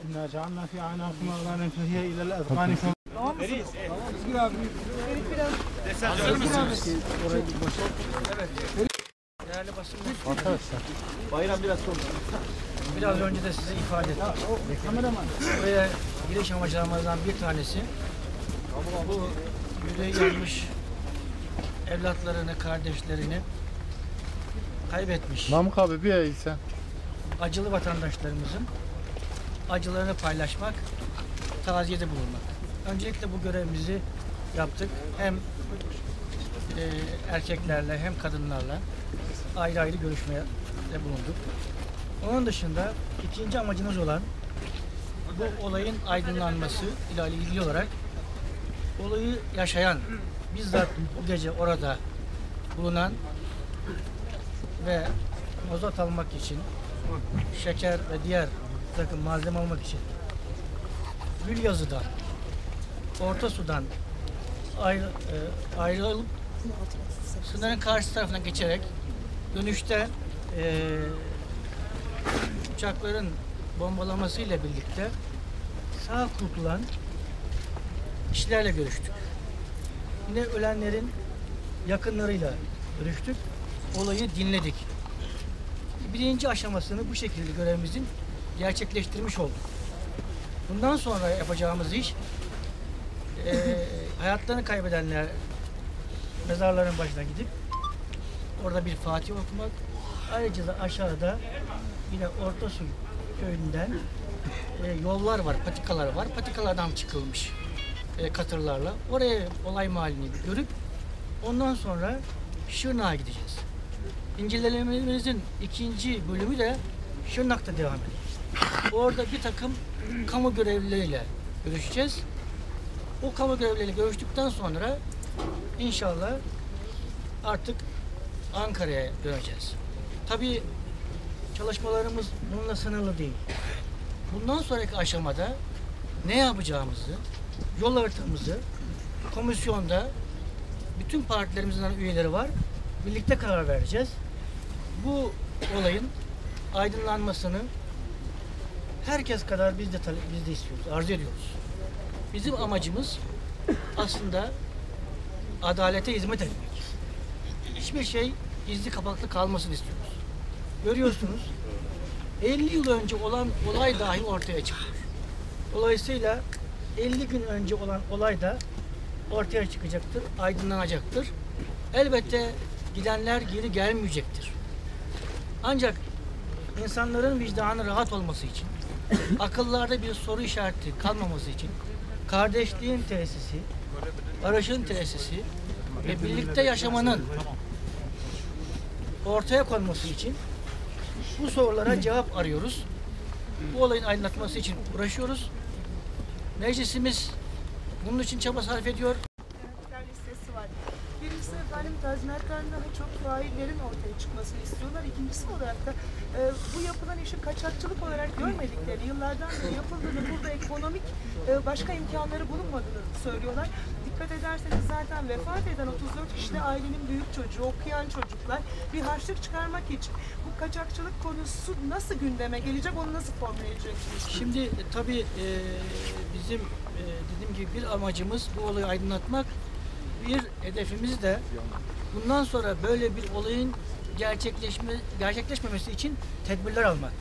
إنا جعلنا في أعناقهم أغلالا فهي إلى الأذقان Tamam mısın? Tamam. Özgür abi. Biraz. Hazır mısınız? Evet. Değerli basın Arkadaşlar. Bayram biraz sonra. biraz önce de size ifade ettim. Buraya giriş amaçlarımızdan bir tanesi bu yüreği yanmış evlatlarını, kardeşlerini kaybetmiş Namık abi bir ay sen. acılı vatandaşlarımızın acılarını paylaşmak, taziyede bulunmak. Öncelikle bu görevimizi yaptık. Hem erkeklerle hem kadınlarla ayrı ayrı görüşmeye bulunduk. Onun dışında ikinci amacımız olan bu olayın aydınlanması ile ilgili olarak olayı yaşayan, bizzat bu gece orada bulunan ve mazot almak için, şeker ve diğer takım malzeme almak için Gülyazı'dan, Orta Su'dan ayrılıp sınırın karşı tarafına geçerek dönüşte uçakların bombalaması ile birlikte sağ kurtulan kişilerle görüştük. Yine ölenlerin yakınlarıyla görüştük. Olayı dinledik. Birinci aşamasını bu şekilde görevimizin gerçekleştirmiş olduk. Bundan sonra yapacağımız iş hayatlarını kaybedenler mezarların başına gidip orada bir Fatiha okumak. Ayrıca da aşağıda yine Ortasu köyünden yollar var, patikalar var. Patikalardan çıkılmış katırlarla. Oraya olay mahallini görüp ondan sonra Şırnak'a gideceğiz. İncelerimizin ikinci bölümü de Şırnak'ta devam ediyor. Orada bir takım kamu görevlileriyle görüşeceğiz. O kamu görevlileriyle görüştükten sonra inşallah artık Ankara'ya döneceğiz. Tabii çalışmalarımız bununla sınırlı değil. Bundan sonraki aşamada ne yapacağımızı, yol haritamızı komisyonda bütün partilerimizin üyeleri var. Birlikte karar vereceğiz. Bu olayın aydınlanmasını herkes kadar biz de istiyoruz, arzu ediyoruz. Bizim amacımız aslında adalete hizmet etmek. Hiçbir şey gizli kapaklı kalmasını istiyoruz. Görüyorsunuz, 50 yıl önce olan olay dahi ortaya çıkıyor. Dolayısıyla 50 gün önce olan olay da ortaya çıkacaktır, aydınlanacaktır. Elbette gidenler geri gelmeyecektir. Ancak insanların vicdanı rahat olması için, akıllarda bir soru işareti kalmaması için, kardeşliğin tesisi, barışın tesisi ve birlikte yaşamanın ortaya konması için bu sorulara cevap arıyoruz. Bu olayın aydınlatması için uğraşıyoruz. Meclisimiz bunun için çaba sarf ediyor. Listesi var. Birincisi efendim tazminatların daha çok faillerin ortaya çıkmasını istiyorlar. İkincisi olarak da bu yapılan işi kaçakçılık olarak görmedikleri, yıllardan beri yapıldığını, burada ekonomik başka imkanları bulunmadığını söylüyorlar. Dikkat ederseniz zaten vefat eden 34 kişide ailenin büyük çocuğu, okuyan çocuklar bir harçlık çıkarmak için bu kaçakçılık konusu nasıl gündeme gelecek, onu nasıl formüle edeceksiniz? Şimdi tabii bizim dediğim gibi bir amacımız bu olayı aydınlatmak. Bir hedefimiz de bundan sonra böyle bir olayın gerçekleşmemesi için tedbirler almak.